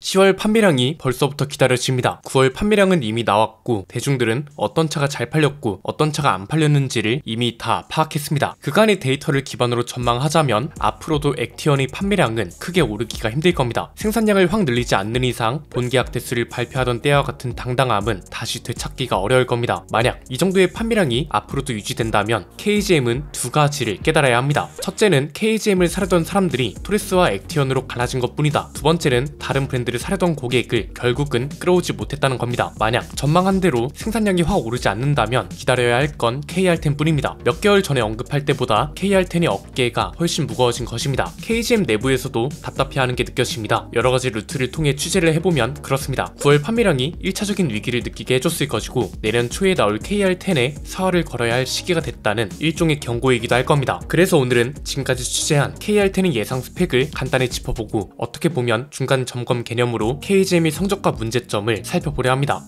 10월 판매량이 벌써부터 기다려집니다. 9월 판매량은 이미 나왔고 대중들은 어떤 차가 잘 팔렸고 어떤 차가 안 팔렸는지를 이미 다 파악했습니다. 그간의 데이터를 기반으로 전망하자면 앞으로도 액티언의 판매량은 크게 오르기가 힘들 겁니다. 생산량을 확 늘리지 않는 이상 본계약 대수를 발표하던 때와 같은 당당함은 다시 되찾기가 어려울 겁니다. 만약 이 정도의 판매량이 앞으로도 유지된다면 KGM은 두 가지를 깨달아야 합니다. 첫째는 KGM을 사려던 사람들이 토레스와 액티언으로 갈라진 것 뿐이다. 두 번째는 다른 브랜드를 사려던 고객을 결국은 끌어오지 못했다는 겁니다. 만약 전망한 대로 생산량이 확 오르지 않는다면 기다려야 할 건 KR10 뿐입니다. 몇 개월 전에 언급할 때보다 KR10의 어깨가 훨씬 무거워진 것입니다. KGM 내부에서도 답답해하는 게 느껴집니다. 여러가지 루트를 통해 취재를 해보면 그렇습니다. 9월 판매량이 1차적인 위기를 느끼게 해줬을 것이고 내년 초에 나올 KR10에 사활을 걸어야 할 시기가 됐다는 일종의 경고이기도 할 겁니다. 그래서 오늘은 지금까지 취재한 KR10의 예상 스펙을 간단히 짚어보고 어떻게 보면 중간 점검 개념으로 KGM의 성적과 문제점을 살펴보려 합니다.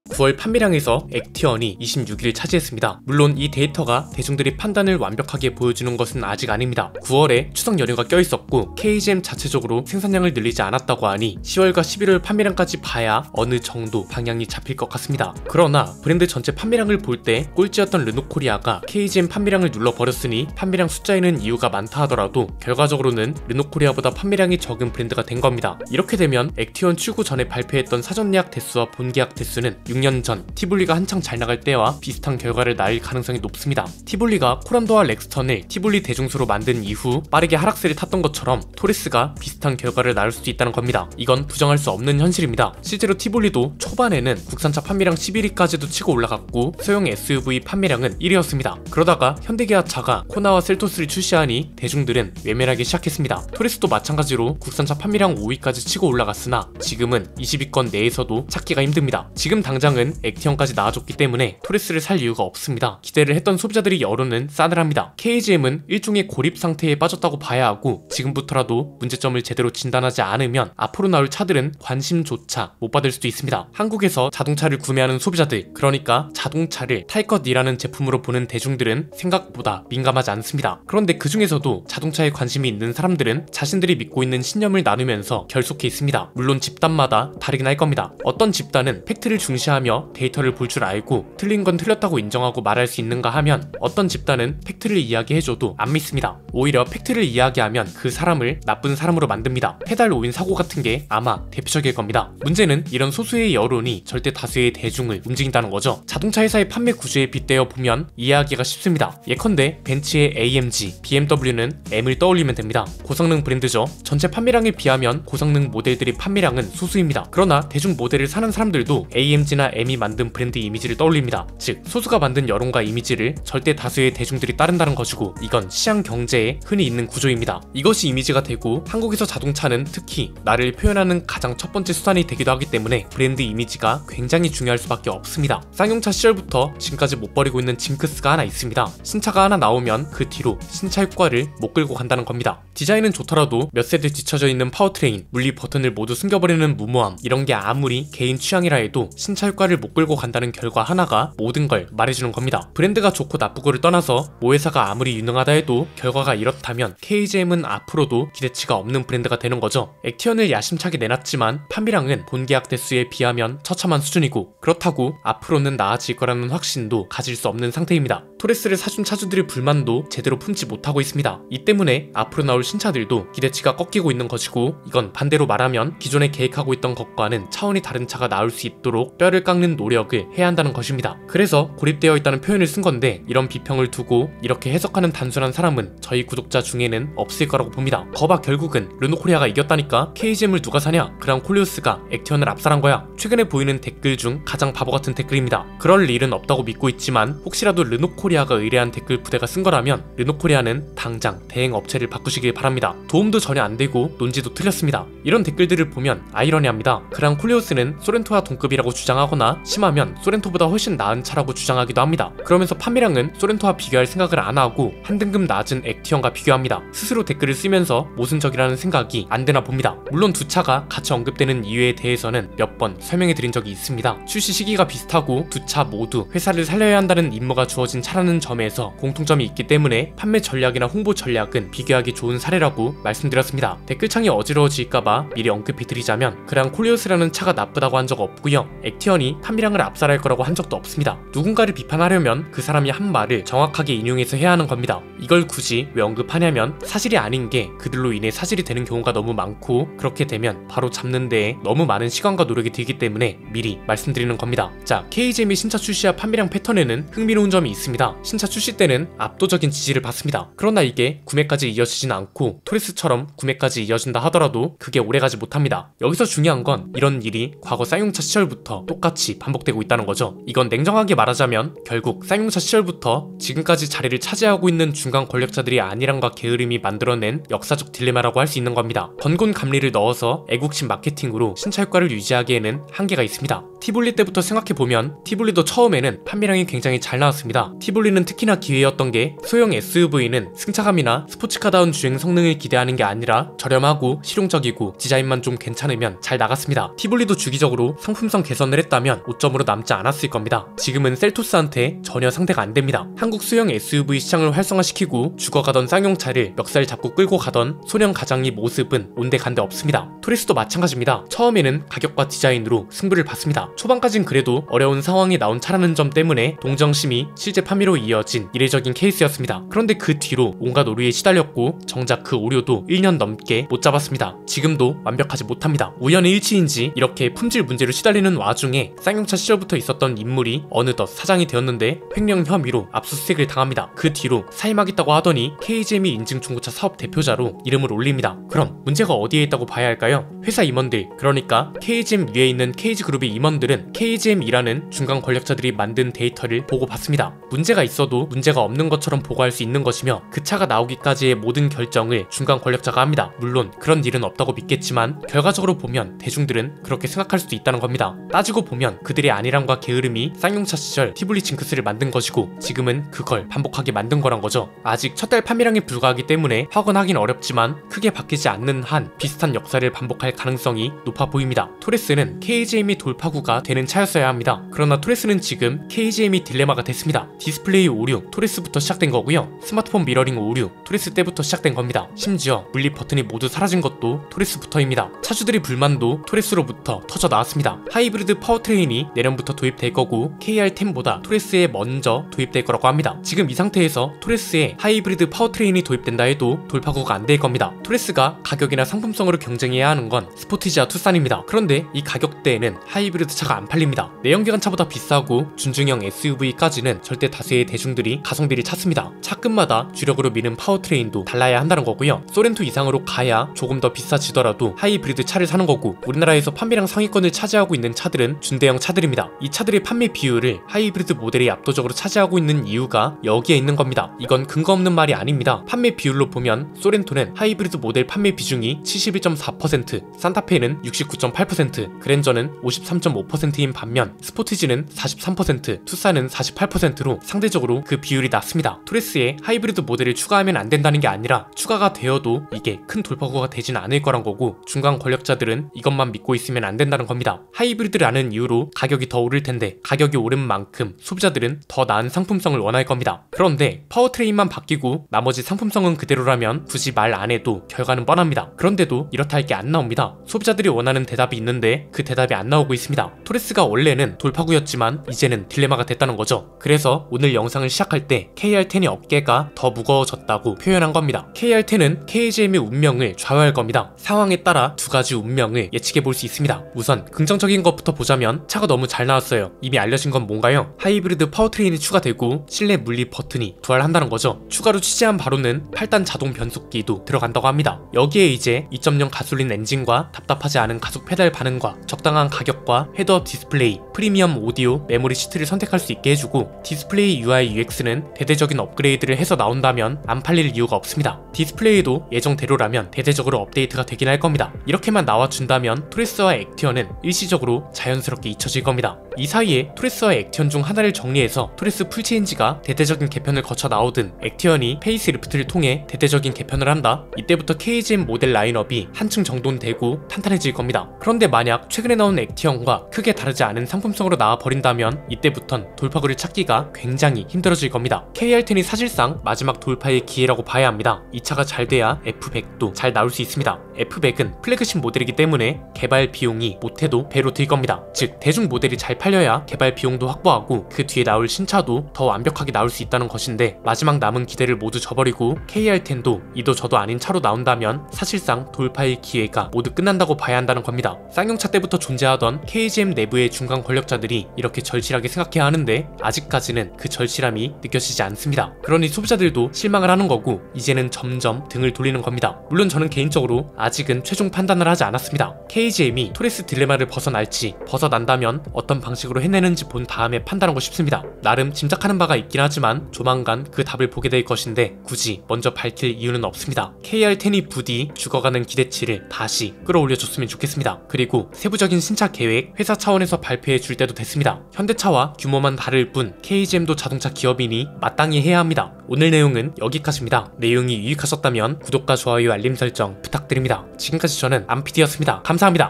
9월 판매량에서 액티언이 26위를 차지했습니다. 물론 이 데이터가 대중들이 판단을 완벽하게 보여주는 것은 아직 아닙니다. 9월에 추석 연휴가 껴있었고 KGM 자체적으로 생산량을 늘리지 않았다고 하니 10월과 11월 판매량까지 봐야 어느 정도 방향이 잡힐 것 같습니다. 그러나 브랜드 전체 판매량을 볼 때 꼴찌였던 르노코리아가 KGM 판매량을 눌러버렸으니 판매량 숫자에는 이유가 많다 하더라도 결과적으로는 르노코리아보다 판매량이 적은 브랜드가 된 겁니다. 이렇게 되면 액티언 출고 전에 발표했던 사전 예약 대수와 본계약 대수는 6년 전 티볼리가 한창 잘 나갈 때와 비슷한 결과를 낳을 가능성이 높습니다. 티볼리가 코란도와 렉스턴을 티볼리 대중수로 만든 이후 빠르게 하락세를 탔던 것처럼 토레스가 비슷한 결과를 낳을 수도 있다는 겁니다. 이건 부정할 수 없는 현실입니다. 실제로 티볼리도 초반에는 국산차 판매량 11위까지도 치고 올라갔고 소형 SUV 판매량은 1위였습니다. 그러다가 현대기아차가 코나와 셀토스를 출시하니 대중들은 외면하기 시작했습니다. 토레스도 마찬가지로 국산차 판매량 5위까지 치고 올라갔으나 지금은 20위권 내에서도 찾기가 힘듭니다. 지금 당장은 액티언까지 나와줬기 때문에 토레스를 살 이유가 없습니다. 기대를 했던 소비자들의 여론은 싸늘합니다. KGM은 일종의 고립 상태에 빠졌다고 봐야 하고 지금부터라도 문제점을 제대로 진단하지 않으면 앞으로 나올 차들은 관심조차 못 받을 수도 있습니다. 한국에서 자동차를 구매하는 소비자들, 그러니까 자동차를 탈 것이라는 제품으로 보는 대중들은 생각보다 민감하지 않습니다. 그런데 그 중에서도 자동차에 관심이 있는 사람들은 자신들이 믿고 있는 신념을 나누면서 결속해 있습니다. 물론 집단마다 다르긴 할 겁니다. 어떤 집단은 팩트를 중시하며 데이터를 볼 줄 알고 틀린 건 틀렸다고 인정하고 말할 수 있는가 하면 어떤 집단은 팩트를 이야기해줘도 안 믿습니다. 오히려 팩트를 이야기하면 그 사람을 나쁜 사람으로 만듭니다. 페달 오인 사고 같은 게 아마 대표적일 겁니다. 문제는 이런 소수의 여론이 절대 다수의 대중을 움직인다는 거죠. 자동차 회사의 판매 구조에 빗대어 보면 이해하기가 쉽습니다. 예컨대 벤츠의 AMG, BMW는 M을 떠올리면 됩니다. 고성능 브랜드죠. 전체 판매량에 비하면 고성능 모델들의 판매량은 소수입니다. 그러나 대중 모델을 사는 사람들도 AMG나 M이 만든 브랜드 이미지를 떠올립니다. 즉 소수가 만든 여론과 이미지를 절대 다수의 대중들이 따른다는 것이고 이건 시장 경제에 흔히 있는 구조입니다. 이것이 이미지가 되고 한국에서 자동차는 특히 나를 표현하는 가장 첫 번째 수단이 되기도 하기 때문에 브랜드 이미지가 굉장히 중요할 수밖에 없습니다. 쌍용차 시절부터 지금까지 못 버리고 있는 징크스가 하나 있습니다. 신차가 하나 나오면 그 뒤로 신차 효과를 못 끌고 간다는 겁니다. 디자인은 좋더라도 몇 세대 뒤쳐져 있는 파워트레인, 물리 버튼을 모두 숨겨버리는 무모함, 이런 게 아무리 개인 취향이라 해도 신차 효과를 못 끌고 간다는 결과 하나가 모든 걸 말해주는 겁니다. 브랜드가 좋고 나쁘고를 떠나서 모회사가 아무리 유능하다 해도 결과가 이렇다면 KGM은 앞으로도 기대치가 없는 브랜드가 되는 거죠. 액티언을 야심차게 내놨지만 판매량은 본계약 대수에 비하면 처참한 수준이고 그렇다고 앞으로는 나아질 거라는 확신도 가질 수 없는 상태입니다. 토레스를 사준 차주들의 불만도 제대로 품지 못하고 있습니다. 이 때문에 앞으로 나올 신차들도 기대치가 꺾이고 있는 것이고 이건 반대로 말하면 기존에 계획하고 있던 것과는 차원이 다른 차가 나올 수 있도록 뼈를 깎는 노력을 해야 한다는 것입니다. 그래서 고립되어 있다는 표현을 쓴 건데 이런 비평을 두고 이렇게 해석하는 단순한 사람은 저희 구독자 중에는 없을 거라고 봅니다. 거봐 결국은 르노코리아가 이겼다니까 KGM을 누가 사냐? 그랑 콜리오스가 액티언을 압살한 거야. 최근에 보이는 댓글 중 가장 바보 같은 댓글입니다. 그럴 일은 없다고 믿고 있지만 혹시라도 르노코리아가 의뢰한 댓글 부대가 쓴 거라면 르노코리아는 당장 대행 업체를 바꾸시길 바랍니다. 도움도 전혀 안 되고 논지도 틀렸습니다. 이런 댓글들을 보면 아이러니합니다. 그랑 콜리오스는 소렌토와 동급이라고 주장하거나 심하면 소렌토보다 훨씬 나은 차라고 주장하기도 합니다. 그러면서 판매량은 소렌토와 비교할 생각을 안 하고 한 등급 낮은 액티언과 비교합니다. 스스로 댓글을 쓰면서 모순적이라는 생각이 안 되나 봅니다. 물론 두 차가 같이 언급되는 이유에 대해서는 몇 번 설명해 드린 적이 있습니다. 출시 시기가 비슷하고 두 차 모두 회사를 살려야 한다는 임무가 주어진 차라는 좋다라는 점에서 공통점이 있기 때문에 판매 전략이나 홍보 전략은 비교하기 좋은 사례라고 말씀드렸습니다. 댓글창이 어지러워질까봐 미리 언급해드리자면 그랑 콜리오스라는 차가 나쁘다고 한 적 없고요. 액티언이 판매량을 압살할 거라고 한 적도 없습니다. 누군가를 비판하려면 그 사람이 한 말을 정확하게 인용해서 해야 하는 겁니다. 이걸 굳이 왜 언급하냐면 사실이 아닌 게 그들로 인해 사실이 되는 경우가 너무 많고, 그렇게 되면 바로 잡는 데에 너무 많은 시간과 노력이 들기 때문에 미리 말씀드리는 겁니다. 자, KGM이 신차 출시와 판매량 패턴에는 흥미로운 점이 있습니다. 신차 출시 때는 압도적인 지지를 받습니다. 그러나 이게 구매까지 이어지진 않고 토레스처럼 구매까지 이어진다 하더라도 그게 오래가지 못합니다. 여기서 중요한 건 이런 일이 과거 쌍용차 시절부터 똑같이 반복되고 있다는 거죠. 이건 냉정하게 말하자면 결국 쌍용차 시절부터 지금까지 자리를 차지하고 있는 중간 권력자들이 안일함과 게으름이 만들어낸 역사적 딜레마라고 할 수 있는 겁니다. 번곤 감리를 넣어서 애국심 마케팅으로 신차 효과를 유지하기에는 한계가 있습니다. 티볼리 때부터 생각해보면 티볼리도 처음에는 판매량이 굉장히 잘 나왔습니다. 티볼리는 특히나 기회였던 게 소형 SUV는 승차감이나 스포츠카다운 주행 성능을 기대하는 게 아니라 저렴하고 실용적이고 디자인만 좀 괜찮으면 잘 나갔습니다. 티볼리도 주기적으로 상품성 개선을 했다면 5점으로 남지 않았을 겁니다. 지금은 셀토스한테 전혀 상대가 안 됩니다. 한국 소형 SUV 시장을 활성화시키고 죽어가던 쌍용차를 멱살 잡고 끌고 가던 소년 가장의 모습은 온데간데 없습니다. 토레스도 마찬가지입니다. 처음에는 가격과 디자인으로 승부를 봤습니다. 초반까진 그래도 어려운 상황에 나온 차라는 점 때문에 동정심이 실제 판매로 이어진 이례적인 케이스였습니다. 그런데 그 뒤로 온갖 오류에 시달렸고 정작 그 오류도 1년 넘게 못 잡았습니다. 지금도 완벽하지 못합니다. 우연의 일치인지 이렇게 품질 문제로 시달리는 와중에 쌍용차 시절부터 있었던 인물이 어느덧 사장이 되었는데 횡령 혐의로 압수수색을 당합니다. 그 뒤로 사임하겠다고 하더니 KGM이 인증 중고차 사업 대표자로 이름을 올립니다. 그럼 문제가 어디에 있다고 봐야 할까요? 회사 임원들, 그러니까 KGM 위에 있는 KG그룹의 임원들은 KGM이라는 중간 권력자들이 만든 데이터를 보고 봤습니다. 문제가 있어도 문제가 없는 것처럼 보고할 수 있는 것이며 그 차가 나오기까지의 모든 결정을 중간 권력자가 합니다. 물론 그런 일은 없다고 믿겠지만 결과적으로 보면 대중들은 그렇게 생각할 수도 있다는 겁니다. 따지고 보면 그들의 안일함과 게으름이 쌍용차 시절 티볼리 징크스를 만든 것이고 지금은 그걸 반복하게 만든 거란 거죠. 아직 첫 달 판매량에 불과하기 때문에 확언하긴 어렵지만 크게 바뀌지 않는 한 비슷한 역사를 반복할 가능성이 높아 보입니다. 토레스는 KGM이 돌파구가 되는 차였어야 합니다. 그러나 토레스는 지금 KGM이 딜레마가 됐습니다. 디스플레이 오류, 토레스부터 시작된 거고요. 스마트폰 미러링 오류, 토레스 때부터 시작된 겁니다. 심지어 물립 버튼이 모두 사라진 것도 토레스부터입니다. 차주들의 불만도 토레스로부터 터져 나왔습니다. 하이브리드 파워트레인이 내년부터 도입될 거고 KR10보다 토레스에 먼저 도입될 거라고 합니다. 지금 이 상태에서 토레스에 하이브리드 파워트레인이 도입된다 해도 돌파구가 안 될 겁니다. 토레스가 가격이나 상품성으로 경쟁해야 하는 건 스포티지와 투싼입니다. 그런데 이 가격대에는 하이브리드 차가 안 팔립니다. 내연기관차보다 비싸고 준중형 SUV까지는 절대 다수의 대중들이 가성비를 찾습니다. 차급마다 주력으로 미는 파워트레인도 달라야 한다는 거고요. 소렌토 이상으로 가야 조금 더 비싸지더라도 하이브리드 차를 사는 거고, 우리나라에서 판매량 상위권을 차지하고 있는 차들은 준대형 차들입니다. 이 차들의 판매 비율을 하이브리드 모델이 압도적으로 차지하고 있는 이유가 여기에 있는 겁니다. 이건 근거 없는 말이 아닙니다. 판매 비율로 보면 소렌토는 하이브리드 모델 판매 비중이 71.4%, 산타페는 69.8%, 그랜저는 53.5%인 반면 스포티지는 43%, 투싼은 48%로 상대적으로 그 비율이 낮습니다. 토레스에 하이브리드 모델을 추가하면 안 된다는 게 아니라 추가가 되어도 이게 큰 돌파구가 되진 않을 거란 거고, 중간 권력자들은 이것만 믿고 있으면 안 된다는 겁니다. 하이브리드라는 이유로 가격이 더 오를 텐데 가격이 오른 만큼 소비자들은 더 나은 상품성을 원할 겁니다. 그런데 파워트레인만 바뀌고 나머지 상품성은 그대로라면 굳이 말 안 해도 결과는 뻔합니다. 그런데도 이렇다 할 게 안 나옵니다. 소비자들이 원하는 대답이 있는데 그 대답이 안 나오고 있습니다. 토레스가 원래는 돌파구였지만 이제는 딜레마가 됐다는 거죠. 그래서 오늘 영상을 시작할 때 KR10의 어깨가 더 무거워졌다고 표현한 겁니다. KR10은 KGM의 운명을 좌우할 겁니다. 상황에 따라 두 가지 운명을 예측해 볼 수 있습니다. 우선 긍정적인 것부터 보자면 차가 너무 잘 나왔어요. 이미 알려진 건 뭔가요? 하이브리드 파워트레인이 추가되고 실내 물립 버튼이 부활한다는 거죠. 추가로 취재한 바로는 8단 자동 변속기도 들어간다고 합니다. 여기에 이제 2.0 가솔린 엔진과 답답하지 않은 가속 페달 반응과 적당한 가격과 헤드업 디스플레이, 프리미엄 오디오, 메모리 시트를 선택할 수 있게 해주고, 디스플레이 UI UX는 대대적인 업그레이드를 해서 나온다면 안 팔릴 이유가 없습니다. 디스플레이도 예정대로라면 대대적으로 업데이트가 되긴 할 겁니다. 이렇게만 나와준다면 토레스와 액티언은 일시적으로 자연스럽게 잊혀질 겁니다. 이 사이에 토레스와 액티언 중 하나를 정리해서 토레스 풀체인지가 대대적인 개편을 거쳐 나오든 액티언이 페이스리프트를 통해 대대적인 개편을 한다, 이때부터 KGM 모델 라인업이 한층 정돈되고 탄탄해질 겁니다. 그런데 만약 최근에 나온 액티언과 크게 다르지 않은 상품성으로 나와버린다면 이때부턴 돌파구를 찾기가 굉장히 굉장히 힘들어질 겁니다. KR10이 사실상 마지막 돌파의 기회라고 봐야 합니다. 이 차가 잘 돼야 F100도 잘 나올 수 있습니다. F100은 플래그십 모델이기 때문에 개발 비용이 못해도 배로 들 겁니다. 즉 대중 모델이 잘 팔려야 개발 비용도 확보하고 그 뒤에 나올 신차도 더 완벽하게 나올 수 있다는 것인데, 마지막 남은 기대를 모두 저버리고 KR10도 이도 저도 아닌 차로 나온다면 사실상 돌파의 기회가 모두 끝난다고 봐야 한다는 겁니다. 쌍용차 때부터 존재하던 KGM 내부의 중간 권력자들이 이렇게 절실하게 생각해야 하는데 아직까지는 그 절실함이 느껴지지 않습니다. 그러니 소비자들도 실망을 하는 거고 이제는 점점 등을 돌리는 겁니다. 물론 저는 개인적으로 아직은 최종 판단을 하지 않았습니다. KGM이 토레스 딜레마를 벗어날지, 벗어난다면 어떤 방식으로 해내는지 본 다음에 판단하고 싶습니다. 나름 짐작하는 바가 있긴 하지만 조만간 그 답을 보게 될 것인데 굳이 먼저 밝힐 이유는 없습니다. KR10이 부디 죽어가는 기대치를 다시 끌어올려줬으면 좋겠습니다. 그리고 세부적인 신차 계획 회사 차원에서 발표해 줄 때도 됐습니다. 현대차와 규모만 다를 뿐 KGM도 자동차 기업이니 마땅히 해야 합니다. 오늘 내용은 여기까지입니다. 내용이 유익하셨다면 구독과 좋아요, 알림 설정 부탁드립니다. 지금까지 저는 안PD였습니다. 감사합니다.